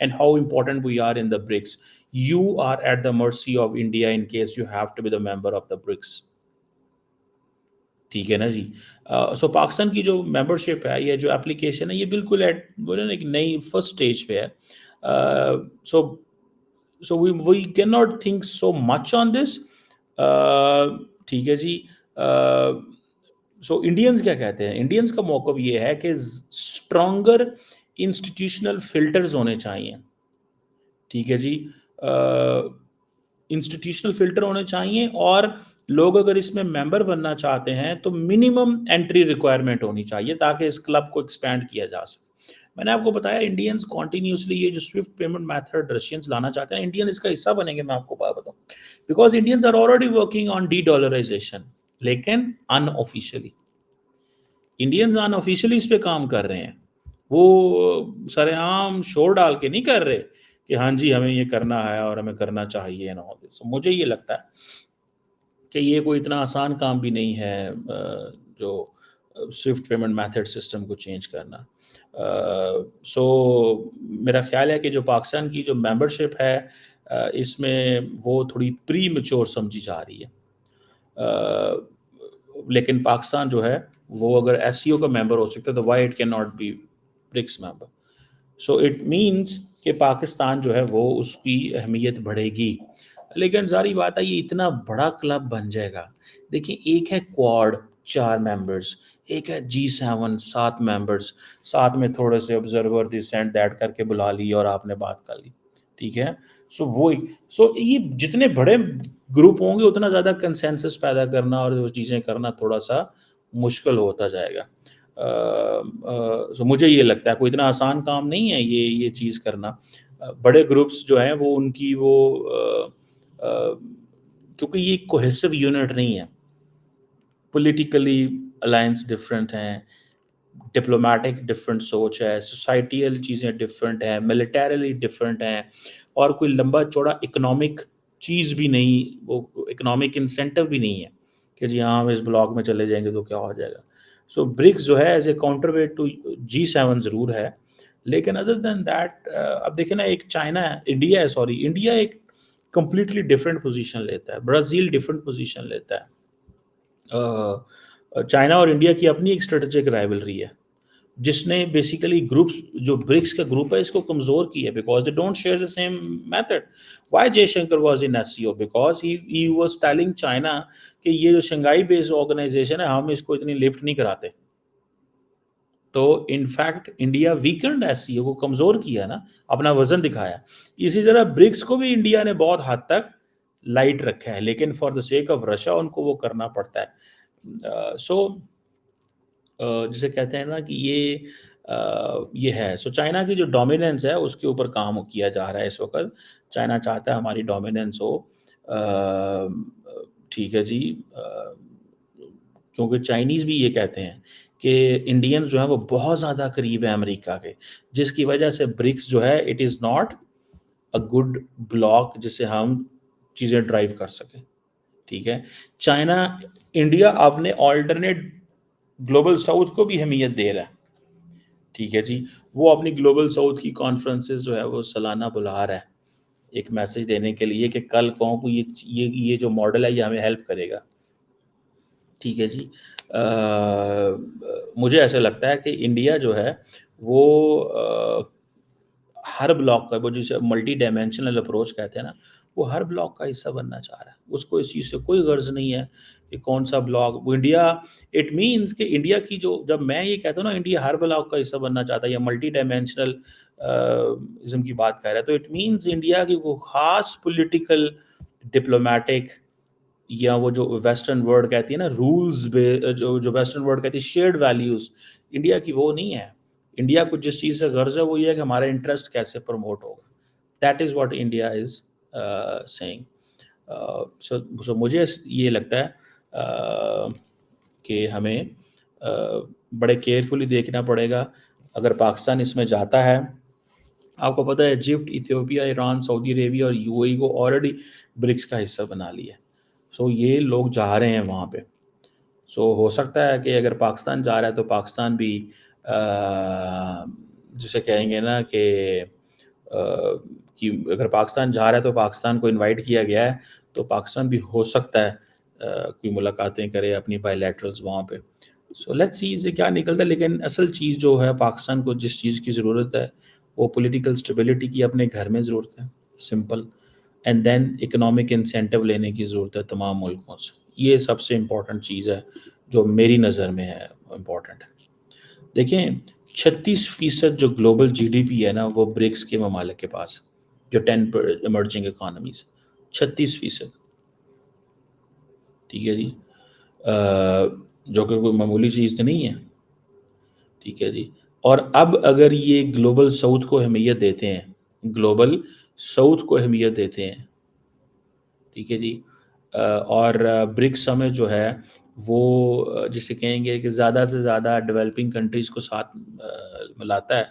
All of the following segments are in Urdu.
and how important we are in the BRICS. You are at the mercy of India in case you have to be the member of the BRICS. ٹھیک ہے نا جی. سو پاکستان کی جو ممبرشپ ہے یا جو اپلیکیشن ہے یہ بالکل ایٹ بولے نا ایک نئی فرسٹ اسٹیج پہ ہے. So so we can not think so much on this. ٹھیک ہے جی. سو انڈینس کیا کہتے ہیں؟ انڈینس کا موقف یہ ہے کہ اسٹرانگر انسٹیٹیوشنل فلٹرز ہونے چاہیے. ٹھیک ہے جی. انسٹیٹیوشنل فلٹر ہونے چاہیے اور لوگ اگر اس میں ممبر بننا چاہتے ہیں تو منیمم انٹری ریکوائرمنٹ ہونی چاہیے تاکہ اس کلب کو ایکسپینڈ کیا جا سکے. میں نے آپ کو بتایا انڈینس کنٹینیوسلی یہ جو سوئفٹ پیمنٹ میتھڈ رشینز لانا چاہتے ہیں، انڈین اس کا حصہ بنیں گے. میں آپ کو بات بتاؤں because Indians are already working on de dollarisation, لیکن unofficially Indians unofficially اس پہ کام کر رہے ہیں. وہ سر عام شور ڈال کے نہیں کر رہے کہ ہاں جی ہمیں یہ کرنا ہے اور ہمیں کرنا چاہیے. مجھے یہ لگتا ہے کہ یہ کوئی اتنا آسان کام بھی نہیں ہے جو سوئفٹ پیمنٹ میتھڈ سسٹم کو چینج کرنا. سو میرا خیال ہے کہ جو پاکستان کی جو ممبرشپ ہے اس میں وہ تھوڑی پری میچور سمجھی جا رہی ہے. لیکن پاکستان جو ہے وہ اگر ایس سی او کا ممبر ہو سکتا ہے تو why it can not be BRICS member. So it means کہ پاکستان جو ہے وہ اس کی اہمیت بڑھے گی. لیکن ظاہری بات ہے یہ اتنا بڑا کلب بن جائے گا. دیکھیں ایک ہے کوارڈ 4 ممبرز، ایک ہے G7 7 ممبرز، ساتھ میں تھوڑے سے آبزرور دس اینڈ دیٹ کر کے بلا لی اور آپ نے بات کر لی. ٹھیک ہے. سو یہ جتنے بڑے گروپ ہوں گے اتنا زیادہ کنسنسس پیدا کرنا اور وہ چیزیں کرنا تھوڑا سا مشکل ہوتا جائے گا. مجھے یہ لگتا ہے کوئی اتنا آسان کام نہیں ہے یہ چیز کرنا. بڑے گروپس جو ہیں وہ ان کی وہ کیونکہ یہ کوہیسو یونٹ نہیں ہے. پولیٹیکلی الائنس ڈفرینٹ ہیں، ڈپلومیٹک ڈفرینٹ سوچ ہے، سوسائٹیل چیزیں ڈفرینٹ ہیں، ملیٹریلی ڈفرینٹ ہیں، اور کوئی لمبا چوڑا اکنامک چیز بھی نہیں، وہ اکنامک انسینٹو بھی نہیں ہے کہ جی ہاں ہم اس بلاک میں چلے جائیں گے تو کیا ہو جائے گا. سو برکس جو ہے as a counterweight to G7 ضرور ہے، لیکن ادر دین دیٹ اب دیکھیں نا ایک چائنا ہے، انڈیا ایک کمپلیٹلی ڈفرینٹ پوزیشن لیتا ہے، برازیل ڈفرینٹ پوزیشن لیتا ہے. چائنا اور انڈیا کی اپنی ایک اسٹریٹجک رائیولری ہے جس نے بیسیکلی گروپس جو برکس کا گروپ ہے اس کو کمزور کیا because they don't share the same method. Why Jaishankar was in S C O because he was telling China کہ یہ جو شنگھائی بیسڈ آرگنائزیشن ہے ہم اس کو اتنی لفٹ نہیں کراتے. تو in fact India weakened S C O کو کمزور کیا نا، اپنا وزن دکھایا. اسی طرح برکس کو بھی انڈیا نے بہت حد تک لائٹ رکھا ہے، لیکن for the sake of Russia ان کو وہ کرنا پڑتا ہے. سو جسے کہتے ہیں نا کہ یہ ہے. سو چائنا کی جو ڈومیننس ہے اس کے اوپر کام کیا جا رہا ہے اس وقت. چائنا چاہتا ہے ہماری ڈومیننس ہو. ٹھیک ہے جی. کیونکہ چائنیز بھی یہ کہتے ہیں کہ انڈینز جو ہیں وہ بہت زیادہ قریب ہیں امریکہ کے، جس کی وجہ سے برکس جو ہے it is not a good block جسے ہم چیزیں ڈرائیو کر سکیں. ٹھیک ہے. چائنا انڈیا اپنے آلٹرنیٹ گلوبل ساؤتھ کو بھی اہمیت دے رہا ہے. ٹھیک ہے جی. وہ اپنی گلوبل ساؤتھ کی کانفرنسز جو ہے وہ سالانہ بلا رہا ہے ایک میسج دینے کے لیے کہ کل قوم کو یہ جو ماڈل ہے یہ ہمیں ہیلپ کرے گا. ٹھیک ہے جی. مجھے ایسا لگتا ہے کہ انڈیا جو ہے وہ ہر بلاک کا، وہ جسے ملٹی ڈائمینشنل اپروچ کہتے ہیں نا، وہ ہر بلاک کا حصہ بننا چاہ رہا ہے. اس کو اس چیز سے کوئی غرض نہیں ہے کہ کون سا بلاک. وہ انڈیا اٹ مینس کہ انڈیا کی جو، جب میں یہ کہتا ہوں نا انڈیا ہر بلاک کا حصہ بننا چاہتا ہے یا ملٹی ڈائمینشنل ازم کی بات کر رہا ہے، تو اٹ مینس انڈیا کی وہ خاص پولیٹیکل ڈپلومیٹک یا وہ جو ویسٹرن ورلڈ کہتی ہے نا رولز، جو ویسٹرن ورلڈ کہتی ہے شیئرڈ ویلیوز، انڈیا کی وہ نہیں ہے. انڈیا کو جس چیز سے غرض ہے وہ یہ ہے کہ ہمارا انٹرسٹ کیسے پروموٹ ہوگا. That is what India is seeing. So مجھے یہ لگتا ہے کہ ہمیں بڑے کیئرفلی دیکھنا پڑے گا. اگر پاکستان اس میں جاتا ہے، آپ کو پتہ ہے ایجپٹ، ایتھیوپیا، ایران، سعودی عربیہ اور یو اے ای کو آلریڈی برکس کا حصہ بنا لیا. سو یہ لوگ جا رہے ہیں وہاں پہ. سو ہو سکتا ہے کہ اگر پاکستان جا رہا ہے تو پاکستان بھی جسے کہیں گے نا کہ اگر پاکستان جا رہا ہے تو پاکستان کو انوائٹ کیا گیا ہے تو پاکستان بھی ہو سکتا ہے کوئی ملاقاتیں کرے اپنی بائیلیٹرلز وہاں پہ. سو لیٹ سی اسے کیا نکلتا ہے. لیکن اصل چیز جو ہے پاکستان کو جس چیز کی ضرورت ہے وہ پولیٹیکل اسٹیبلٹی کی اپنے گھر میں ضرورت ہے, simple. And then economic incentive لینے کی ضرورت ہے تمام ملکوں سے. یہ سب سے امپورٹنٹ چیز ہے جو میری نظر میں ہے امپورٹنٹ ہے. دیکھیں 36% جو گلوبل جی ڈی پی ہے نا وہ برکس کے ممالک کے پاس, جو 10 ایمرجنگ اکانومیز, 36%. ٹھیک ہے جی, جو کہ کوئی معمولی چیز تو نہیں ہے. ٹھیک ہے جی. اور اب اگر یہ گلوبل ساؤتھ کو اہمیت دیتے ہیں, گلوبل ساؤتھ کو اہمیت دیتے ہیں, ٹھیک ہے جی, اور برکس سمٹ جو ہے وہ جسے کہیں گے کہ زیادہ سے زیادہ ڈیولپنگ کنٹریز کو ساتھ ملاتا ہے,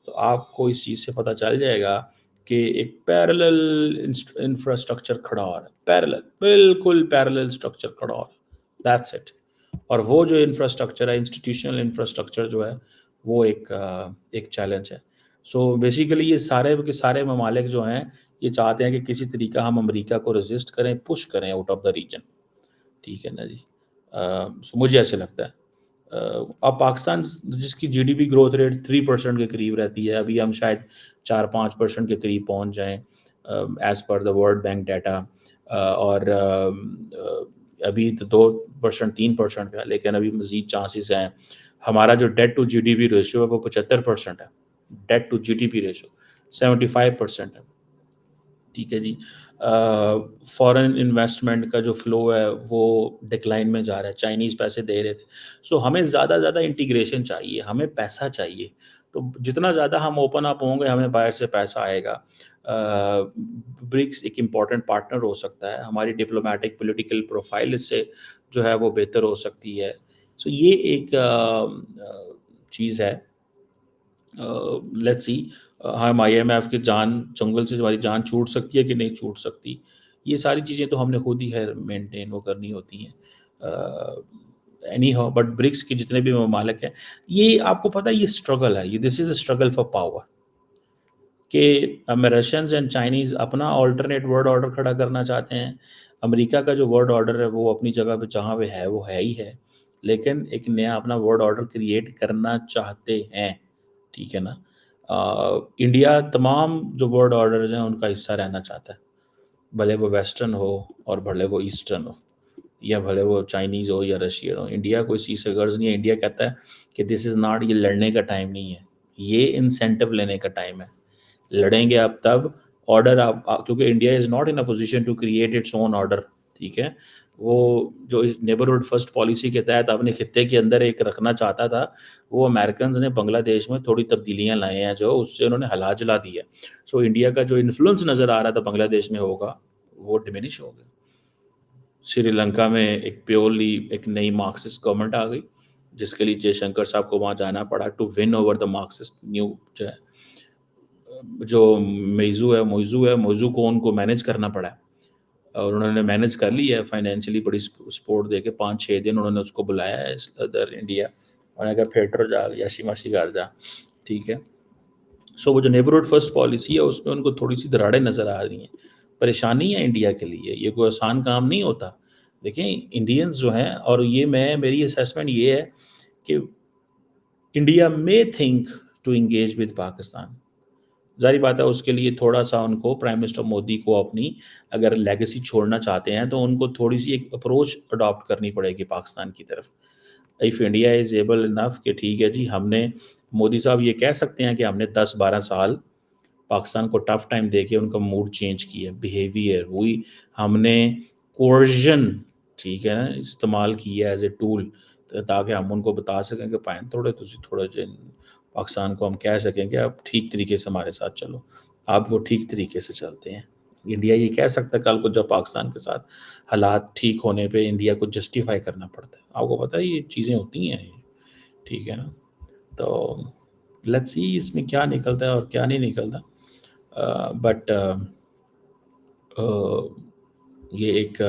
تو آپ کو اس چیز سے پتہ چل جائے گا کہ ایک پیرلل انفراسٹرکچر کھڑا ہو رہا ہے, پیرلل, بالکل پیرلل اسٹرکچر کھڑا ہو رہا ہے. That's it. اور وہ جو انفراسٹرکچر ہے, انسٹیٹیوشنل انفراسٹرکچر جو ہے وہ ایک چیلنج ہے. سو بیسیکلی یہ سارے کے سارے ممالک جو ہیں یہ چاہتے ہیں کہ کسی طریقہ ہم امریکہ کو ریزسٹ کریں, پش کریں آؤٹ آف دا ریجن. ٹھیک ہے نا جی. سو مجھے ایسے لگتا ہے. اب پاکستان جس کی G D P growth rate 3% کے قریب رہتی ہے, ابھی ہم شاید 4-5% کے قریب پہنچ جائیں as per the world bank data, اور ابھی تو 2% 3% کا, لیکن ابھی مزید چانسز ہیں. ہمارا جو debt to G D P ratio ہے وہ 75% ہے. Debt to G D P ratio 75% ہے. ٹھیک ہے جی. فارن انویسٹمنٹ کا جو فلو ہے وہ ڈکلائن میں جا رہا ہے, چائنیز پیسے دے رہے تھے. سو ہمیں زیادہ زیادہ انٹیگریشن چاہیے, ہمیں پیسہ چاہیے. تو جتنا زیادہ ہم اوپن اپ ہوں گے ہمیں باہر سے پیسہ آئے گا. برکس ایک امپورٹنٹ پارٹنر ہو سکتا ہے, ہماری ڈپلومیٹک پولیٹیکل پروفائل اس سے جو ہے وہ بہتر ہو سکتی ہے. سو یہ ایک چیز ہے. لیٹس سی ہم آئی ایم ایف کے جان چنگل سے ہماری جان چھوٹ سکتی ہے کہ نہیں چھوٹ سکتی. یہ ساری چیزیں تو ہم نے خود ہی ہے مینٹین وہ کرنی ہوتی ہیں. اینی ہاؤ, بٹ برکس کے جتنے بھی ممالک ہیں, یہ آپ کو پتہ ہے یہ اسٹرگل ہے, یہ دس از اے اسٹرگل فار پاور, کہ رشینز اینڈ چائنیز اپنا آلٹرنیٹ ورلڈ آرڈر کھڑا کرنا چاہتے ہیں. امریکہ کا جو ورلڈ آرڈر ہے وہ اپنی جگہ پہ جہاں پہ ہے وہ ہے ہی ہے, لیکن ایک نیا اپنا ورلڈ آرڈر کریٹ کرنا چاہتے ہیں. ٹھیک ہے نا. انڈیا تمام جو ورلڈ آرڈرز ہیں ان کا حصہ رہنا چاہتا ہے, بھلے وہ ویسٹرن ہو اور بھلے وہ ایسٹرن ہو, یا بھلے وہ چائنیز ہو یا رشین ہو. انڈیا کو اس چیز سے غرض نہیں ہے. انڈیا کہتا ہے کہ دس از ناٹ, یہ لڑنے کا ٹائم نہیں ہے, یہ انسینٹیو لینے کا ٹائم ہے. لڑیں گے اب تب آرڈر آپ, کیونکہ India is not in a position to create its own order. ٹھیک ہے. وہ جو نیبرہڈ فرسٹ پالیسی کے تحت اپنے خطے کے اندر ایک رکھنا چاہتا تھا, وہ امریکنز نے بنگلہ دیش میں تھوڑی تبدیلیاں لائے ہیں جو اس سے انہوں نے ہلا جلا دی ہے. سو انڈیا کا جو انفلوئنس نظر آ رہا تھا بنگلہ دیش میں ہوگا وہ ڈیمینش ہو گیا. سری لنکا میں ایک پیورلی ایک نئی مارکسسٹ گورنمنٹ آ گئی, جس کے لیے جے شنکر صاحب کو وہاں جانا پڑا to win over the Marxist new جو موضوع کو ان کو مینیج کرنا پڑا ہے, اور انہوں نے مینیج کر لی ہے فائنینشلی, بڑی سپورٹ دے کے 5-6 دن انہوں نے اس کو بلایا ہے ادھر انڈیا, اور اگر تھیٹر جا یا ماسی گھر جا. ٹھیک ہے. سو وہ جو نیبرہڈ فرسٹ پالیسی ہے اس میں ان کو تھوڑی سی دراڑیں نظر آ رہی ہیں. پریشانی ہے انڈیا کے لیے, یہ کوئی آسان کام نہیں ہوتا. دیکھیں انڈینز جو ہیں, اور یہ میری اسیسمنٹ یہ ہے کہ انڈیا میں think to engage with Pakistan. ظاہری بات ہے اس کے لیے تھوڑا سا ان کو پرائم منسٹر مودی کو اپنی اگر لیگیسی چھوڑنا چاہتے ہیں تو ان کو تھوڑی سی ایک اپروچ اڈاپٹ کرنی پڑے گی پاکستان کی طرف. اف انڈیا از ایبل انف کہ ٹھیک ہے جی, ہم نے مودی صاحب یہ کہہ سکتے ہیں کہ ہم نے 10-12 سال پاکستان کو ٹف ٹائم دے کے ان کا موڈ چینج کیا, بیہیویئر ہوئی, ہم نے کورژن, ٹھیک ہے نا, استعمال کیا ایز اے ٹول, تاکہ ہم ان کو بتا سکیں کہ پائیں تھوڑے پاکستان کو ہم کہہ سکیں کہ آپ ٹھیک طریقے سے ہمارے ساتھ چلو. آپ وہ ٹھیک طریقے سے چلتے ہیں. انڈیا یہ کہہ سکتا ہے کل کو جب پاکستان کے ساتھ حالات ٹھیک ہونے پہ انڈیا کو جسٹیفائی کرنا پڑتا ہے. آپ کو پتہ ہے یہ چیزیں ہوتی ہیں. ٹھیک ہے نا. تو لیٹس سی اس میں کیا نکلتا ہے اور کیا نہیں نکلتا. بٹ یہ ایک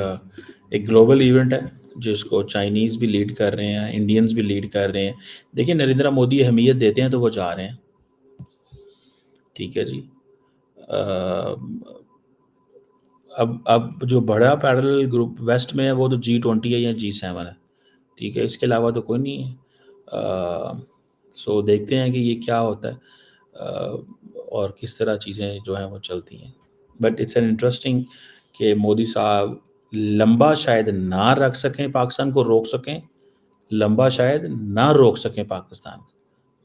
گلوبل ایونٹ ہے جس کو چائنیز بھی لیڈ کر رہے ہیں, انڈینز بھی لیڈ کر رہے ہیں. دیکھیں نریندرا مودی اہمیت دیتے ہیں تو وہ جا رہے ہیں. ٹھیک ہے جی. اب جو بڑا پیرل گروپ ویسٹ میں ہے وہ تو G20 ہے یا G7 ہے، ٹھیک ہے، اس کے علاوہ تو کوئی نہیں ہے۔ سو دیکھتے ہیں کہ یہ کیا ہوتا ہے اور کس طرح چیزیں جو ہیں وہ چلتی ہیں، بٹ اٹس این انٹرسٹنگ کہ مودی صاحب لمبا شاید نہ رکھ سکیں، پاکستان کو روک سکیں، لمبا شاید نہ روک سکیں پاکستان،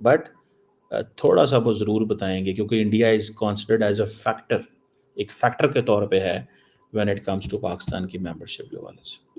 بٹ تھوڑا سا وہ ضرور بتائیں گے، کیونکہ India is considered as a factor, ایک فیکٹر کے طور پہ ہے when it comes to Pakistan کی ممبرشپ کے حوالے سے۔